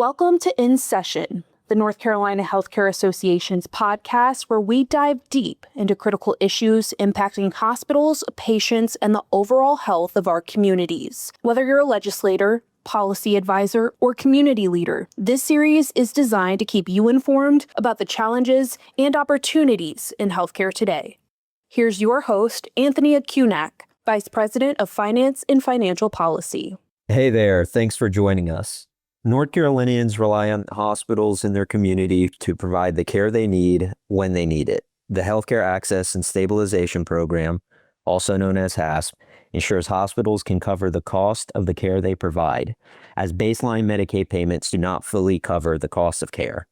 Welcome to In Session, the North Carolina Healthcare Association's podcast where we dive deep into critical issues impacting hospitals, patients, and the overall health of our communities. Whether you're a legislator, policy advisor, or community leader, this series is designed to keep you informed about the challenges and opportunities in healthcare today. Here's your host, Anthony Okunak, Vice President of Finance and Financial Policy. Hey there, thanks for joining us. North Carolinians rely on hospitals in their community to provide the care they need when they need it. The Healthcare Access and Stabilization Program, also known as HASP, ensures hospitals can cover the cost of the care they provide, as baseline Medicaid payments do not fully cover the cost of care.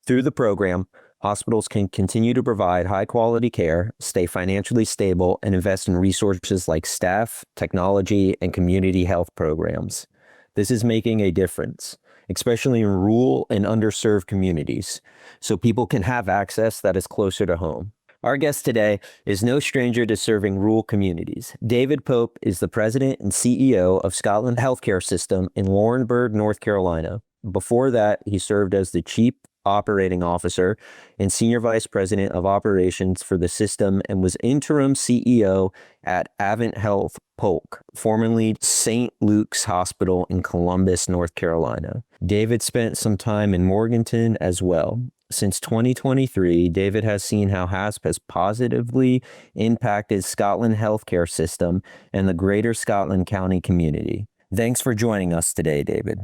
Through the program, hospitals can continue to provide high-quality care, stay financially stable, and invest in resources like staff, technology, and community health programs. This is making a difference, especially in rural and underserved communities, so people can have access that is closer to home. Our guest today is no stranger to serving rural communities. David Pope is the president and CEO of Scotland Healthcare System in Laurinburg, North Carolina. Before that, he served as the chief operating officer and senior vice president of operations for the system and was interim CEO at Avant Health Polk, formerly St. Luke's Hospital in Columbus, North Carolina. David spent some time in Morganton as well. Since 2023, David has seen how HASP has positively impacted Scotland Healthcare System and the greater Scotland County community. Thanks for joining us today, David.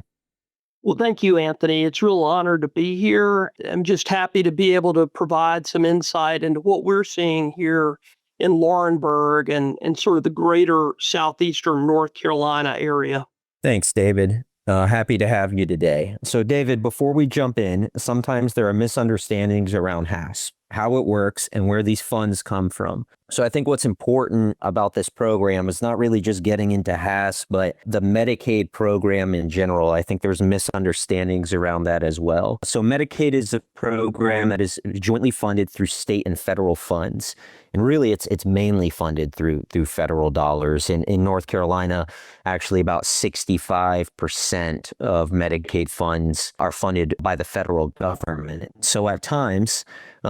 Well, thank you, Anthony. It's a real honor to be here. I'm just happy to be able to provide some insight into what we're seeing here in Laurinburg and sort of the greater southeastern North Carolina area. Thanks, David. Happy to have you today. So, David, before we jump in, sometimes there are misunderstandings around HASP, how it works, and where these funds come from. So I think what's important about this program is not really just getting into HASP, but the Medicaid program in general. I think there's misunderstandings around that as well. So Medicaid is a program that is jointly funded through state and federal funds. And really, it's mainly funded through federal dollars. In North Carolina, actually about 65% of Medicaid funds are funded by the federal government. So at times,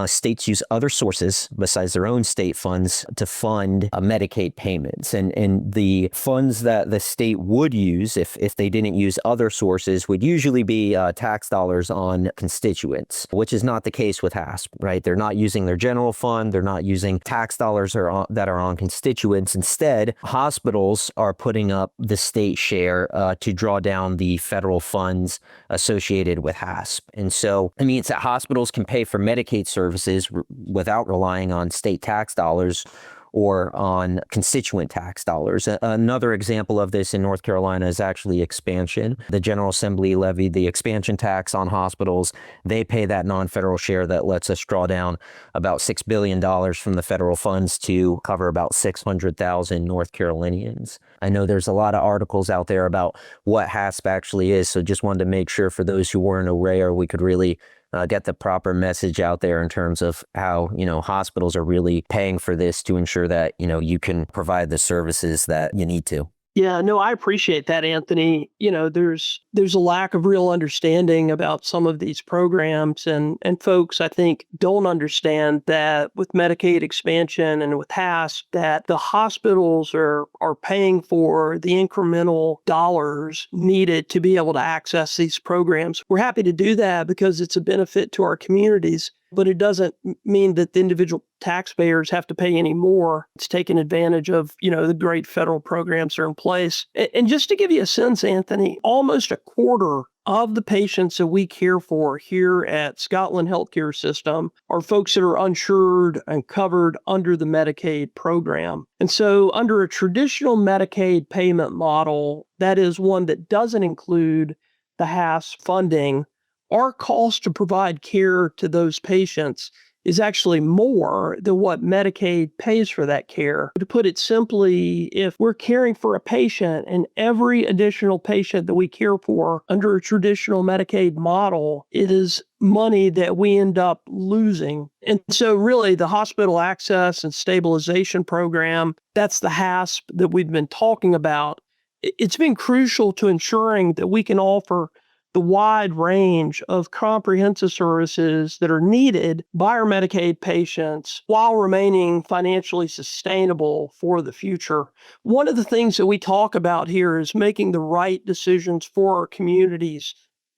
states use other sources besides their own state funds to fund Medicaid payments. And the funds that the state would use, if they didn't use other sources, would usually be tax dollars on constituents, which is not the case with HASP, right? They're not using their general fund. They're not using tax dollars that are on constituents. Instead, hospitals are putting up the state share to draw down the federal funds associated with HASP. And so it means that hospitals can pay for Medicaid services without relying on state tax dollars or on constituent tax dollars. Another example of this in North Carolina is actually expansion. The General Assembly levied the expansion tax on hospitals. They pay that non-federal share that lets us draw down about $6 billion from the federal funds to cover about 600,000 North Carolinians. I know there's a lot of articles out there about what HASP actually is, so just wanted to make sure for those who weren't aware, we could really get the proper message out there in terms of how, hospitals are really paying for this to ensure that, you can provide the services that you need to. Yeah, no, I appreciate that, Anthony. There's a lack of real understanding about some of these programs, and folks, I think, don't understand that with Medicaid expansion and with HASP, that the hospitals are paying for the incremental dollars needed to be able to access these programs. We're happy to do that because it's a benefit to our communities. But it doesn't mean that the individual taxpayers have to pay any more. It's taking advantage of, the great federal programs that are in place. And just to give you a sense, Anthony, almost a quarter of the patients that we care for here at Scotland Healthcare System are folks that are uninsured and covered under the Medicaid program. And so under a traditional Medicaid payment model, that is one that doesn't include the HASP funding, our cost to provide care to those patients is actually more than what Medicaid pays for that care. To put it simply, if we're caring for a patient and every additional patient that we care for under a traditional Medicaid model, it is money that we end up losing. And so really the Hospital Access and Stabilization Program, that's the HASP that we've been talking about. It's been crucial to ensuring that we can offer the wide range of comprehensive services that are needed by our Medicaid patients while remaining financially sustainable for the future. One of the things that we talk about here is making the right decisions for our communities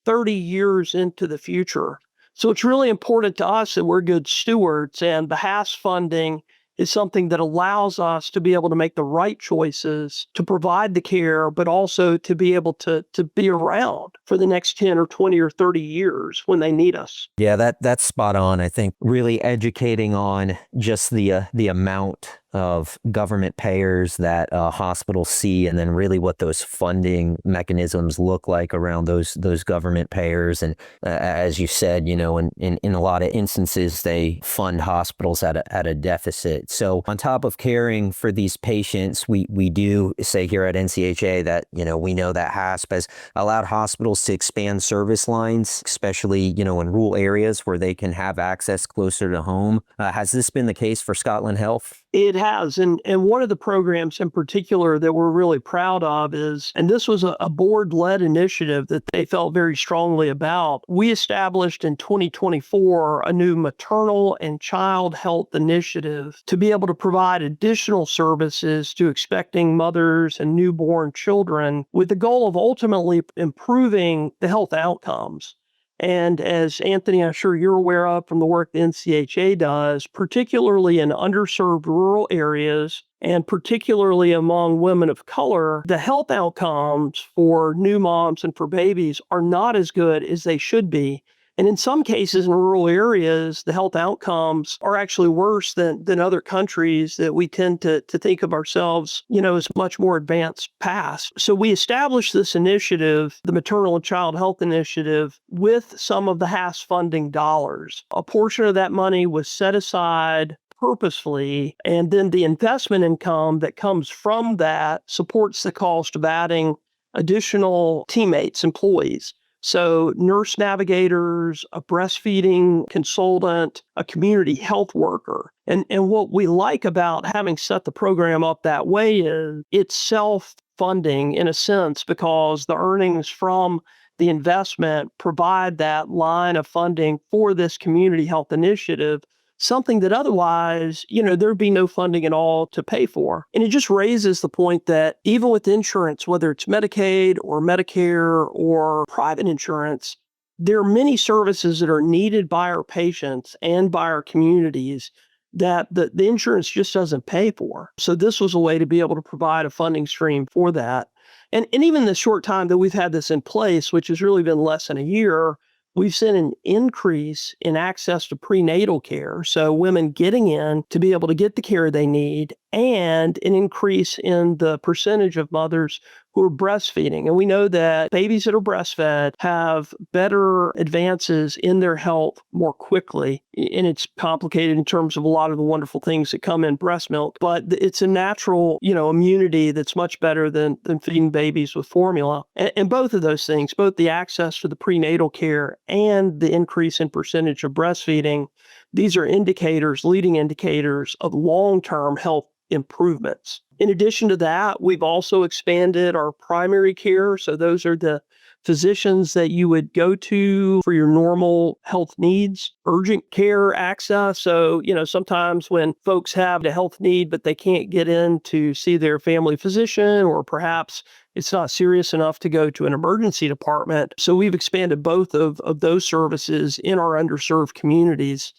30 years into the future. So it's really important to us that we're good stewards, and the HASP funding is something that allows us to be able to make the right choices to provide the care, but also to be able to be around for the next 10 or 20 or 30 years when they need us. Yeah, that's spot on. I think really educating on just the amount of government payers that hospitals see, and then really what those funding mechanisms look like around those government payers. And as you said, in a lot of instances, they fund hospitals at a deficit. So on top of caring for these patients, we do say here at NCHA that, we know that HASP has allowed hospitals to expand service lines, especially, in rural areas where they can have access closer to home. Has this been the case for Scotland Health? It has. And one of the programs in particular that we're really proud of is, and this was a board-led initiative that they felt very strongly about, we established in 2024 a new maternal and child health initiative to be able to provide additional services to expecting mothers and newborn children with the goal of ultimately improving the health outcomes. And as Anthony, I'm sure you're aware of from the work the NCHA does, particularly in underserved rural areas and particularly among women of color, the health outcomes for new moms and for babies are not as good as they should be. And in some cases in rural areas, the health outcomes are actually worse than other countries that we tend to think of ourselves, as much more advanced past. So we established this initiative, the Maternal and Child Health Initiative, with some of the HASP funding dollars. A portion of that money was set aside purposefully, and then the investment income that comes from that supports the cost of adding additional teammates, employees. So nurse navigators, a breastfeeding consultant, a community health worker. And what we like about having set the program up that way is it's self-funding in a sense, because the earnings from the investment provide that line of funding for this community health initiative, something that otherwise, there'd be no funding at all to pay for. And it just raises the point that even with insurance, whether it's Medicaid or Medicare or private insurance, there are many services that are needed by our patients and by our communities that the insurance just doesn't pay for. So this was a way to be able to provide a funding stream for that. And even the short time that we've had this in place, which has really been less than a year, we've seen an increase in access to prenatal care, so women getting in to be able to get the care they need, and an increase in the percentage of mothers who are breastfeeding. And we know that babies that are breastfed have better advances in their health more quickly. And it's complicated in terms of a lot of the wonderful things that come in breast milk, but it's a natural, immunity that's much better than feeding babies with formula. And both of those things, both the access to the prenatal care and the increase in percentage of breastfeeding, these are indicators, leading indicators of long-term health improvements. In addition to that, we've also expanded our primary care. So those are the physicians that you would go to for your normal health needs, urgent care access. So, sometimes when folks have a health need, but they can't get in to see their family physician, or perhaps it's not serious enough to go to an emergency department. So we've expanded both of those services in our underserved communities.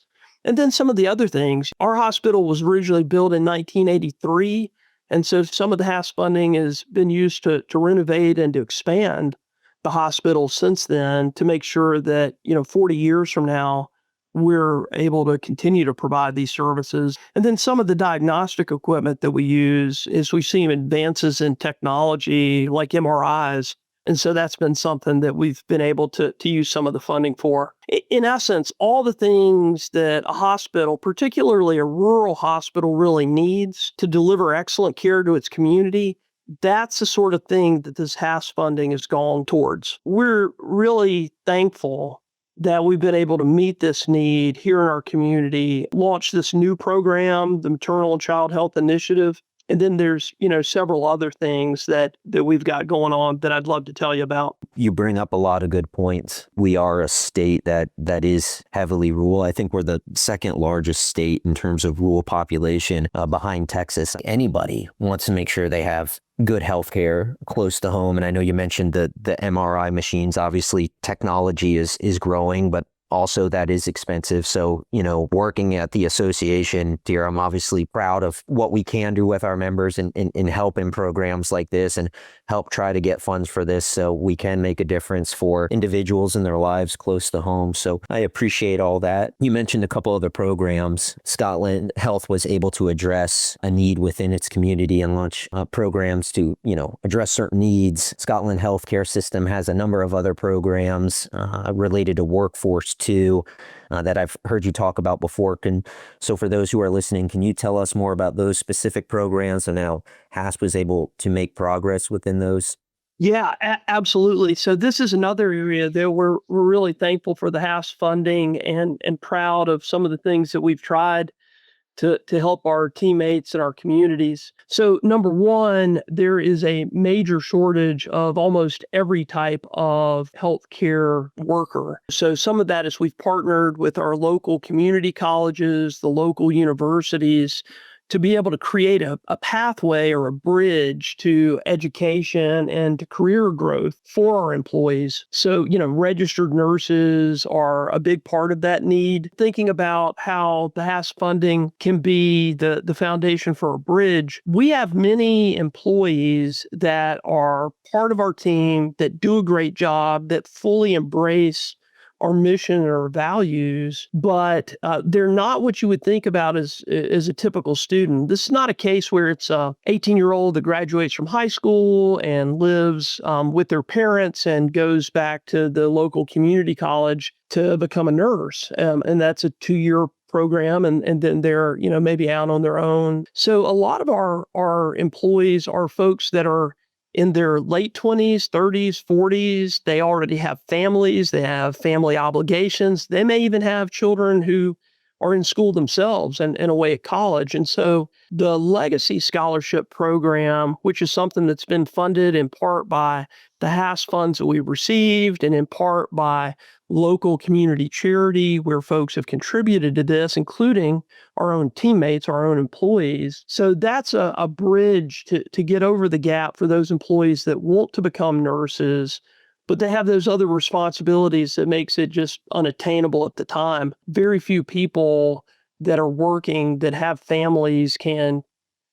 And then some of the other things, our hospital was originally built in 1983. And so some of the HASP funding has been used to renovate and to expand the hospital since then to make sure that, 40 years from now, we're able to continue to provide these services. And then some of the diagnostic equipment that we use is we've seen advances in technology like MRIs. And so that's been something that we've been able to use some of the funding for. In essence, all the things that a hospital, particularly a rural hospital, really needs to deliver excellent care to its community, that's the sort of thing that this HASP funding has gone towards. We're really thankful that we've been able to meet this need here in our community, launch this new program, the Maternal and Child Health Initiative. And then there's, several other things that we've got going on that I'd love to tell you about. You bring up a lot of good points. We are a state that is heavily rural. I think we're the second largest state in terms of rural population behind Texas. Anybody wants to make sure they have good healthcare close to home. And I know you mentioned the MRI machines. Obviously, technology is growing, but also that is expensive. So, working at the association here, I'm obviously proud of what we can do with our members in helping programs like this and help try to get funds for this so we can make a difference for individuals in their lives close to home. So I appreciate all that. You mentioned a couple other programs. Scotland Health was able to address a need within its community and launch programs to, address certain needs. Scotland Healthcare System has a number of other programs related to workforce too, that I've heard you talk about before. So for those who are listening, can you tell us more about those specific programs and how HASP was able to make progress within those? Yeah, absolutely. So this is another area that we're really thankful for the HASP funding and proud of some of the things that we've tried to help our teammates and our communities. So number one, there is a major shortage of almost every type of healthcare worker. So some of that is we've partnered with our local community colleges, the local universities, to be able to create a pathway or a bridge to education and to career growth for our employees. So, registered nurses are a big part of that need. Thinking about how the HASP funding can be the foundation for a bridge, we have many employees that are part of our team that do a great job, that fully embrace our mission or values, but they're not what you would think about as a typical student. This is not a case where it's a 18-year-old that graduates from high school and lives with their parents and goes back to the local community college to become a nurse. And that's a 2-year program, and then they're, maybe out on their own. So a lot of our employees are folks that are in their late 20s, 30s, 40s. They already have families. They have family obligations. They may even have children who are in school themselves and away at college. And so the Legacy Scholarship Program, which is something that's been funded in part by the HASP funds that we've received and in part by local community charity where folks have contributed to this, including our own teammates, our own employees. So that's a bridge to get over the gap for those employees that want to become nurses, but they have those other responsibilities that makes it just unattainable at the time. Very few people that are working that have families can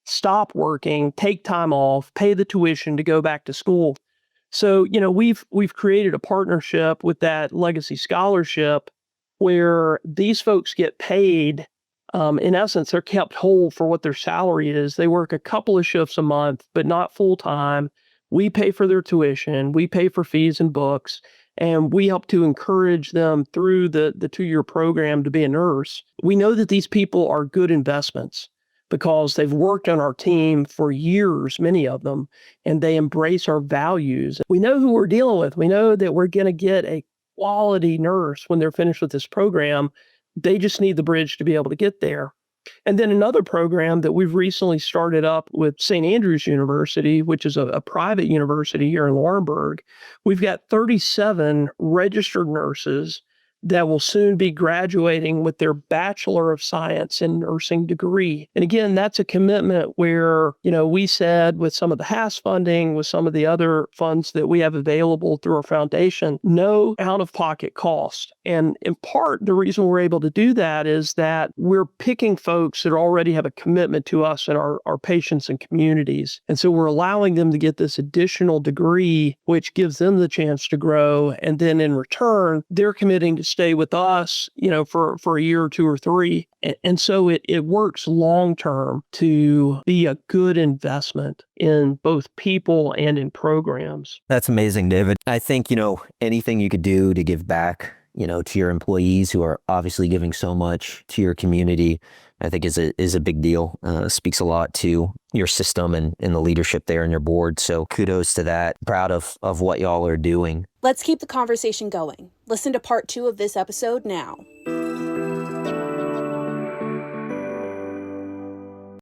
stop working, take time off, pay the tuition to go back to school. So, we've created a partnership with that Legacy Scholarship where these folks get paid. In essence, they're kept whole for what their salary is. They work a couple of shifts a month, but not full time. We pay for their tuition. We pay for fees and books. And we help to encourage them through the 2-year program to be a nurse. We know that these people are good investments because they've worked on our team for years, many of them, and they embrace our values. We know who we're dealing with. We know that we're going to get a quality nurse when they're finished with this program. They just need the bridge to be able to get there. And then another program that we've recently started up with St. Andrews University, which is a private university here in Laurinburg. We've got 37 registered nurses that will soon be graduating with their Bachelor of Science in Nursing degree. And again, that's a commitment where, we said with some of the HASP funding, with some of the other funds that we have available through our foundation, no out-of-pocket cost. And in part, the reason we're able to do that is that we're picking folks that already have a commitment to us and our patients and communities. And so we're allowing them to get this additional degree, which gives them the chance to grow. And then in return, they're committing to stay with us, for a year or 2 or 3. And so it works long term to be a good investment in both people and in programs. That's amazing, David. I think, anything you could do to give back, to your employees who are obviously giving so much to your community, I think is a big deal. Speaks a lot to your system and the leadership there and your board. So kudos to that. Proud of what y'all are doing. Let's keep the conversation going. Listen to part 2 of this episode now.